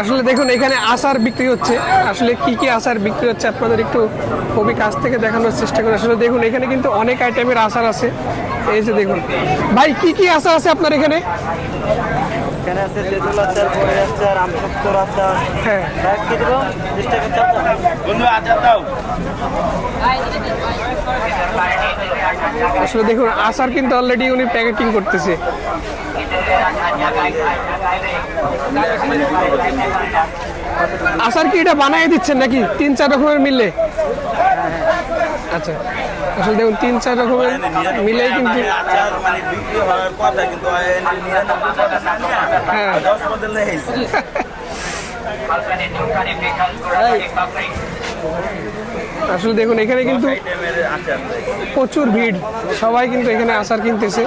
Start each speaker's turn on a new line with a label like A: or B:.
A: আসলে দেখুন এখানে আচার বিক্রি হচ্ছে, আসলে কি কি আচার বিক্রি হচ্ছে আপনাদের একটু খুবই কাছ থেকে দেখানোর চেষ্টা করি। আসলে দেখুন এখানে কিন্তু অনেক আইটেমের আচার আছে। এই যে দেখুন ভাই, কি কি আচার আছে আপনার এখানে?
B: এখানে আছে তেঁতুল আচার, বড়ি আচার, আমসত্তর আচার।
A: হ্যাঁ,
B: এক কেজি দাও, 20 টাকা চাপ দাও। বন্ধু আচার দাও।
A: আসলে দেখুন আচার কিন্তু অলরেডি উনি প্যাকেটিং করতেছে। আচার কি এটা বানিয়ে দিচ্ছেন নাকি 3-4 রকমের মিলে? আচ্ছা, আসলে দেখুন 3-4 রকমের মিলেই কিন্তু
B: আচার মানে বিক্রি হওয়ার কথা, কিন্তু 99 টাকা না,
A: হ্যাঁ
B: 10 বদলে হয়েছে।
A: আসলে দেখুন এখানে কিন্তু
B: আইটেমের আচার দেয়।
A: প্রচুর ভিড়, সবাই কিন্তু এখানে আচার কিনতেছে।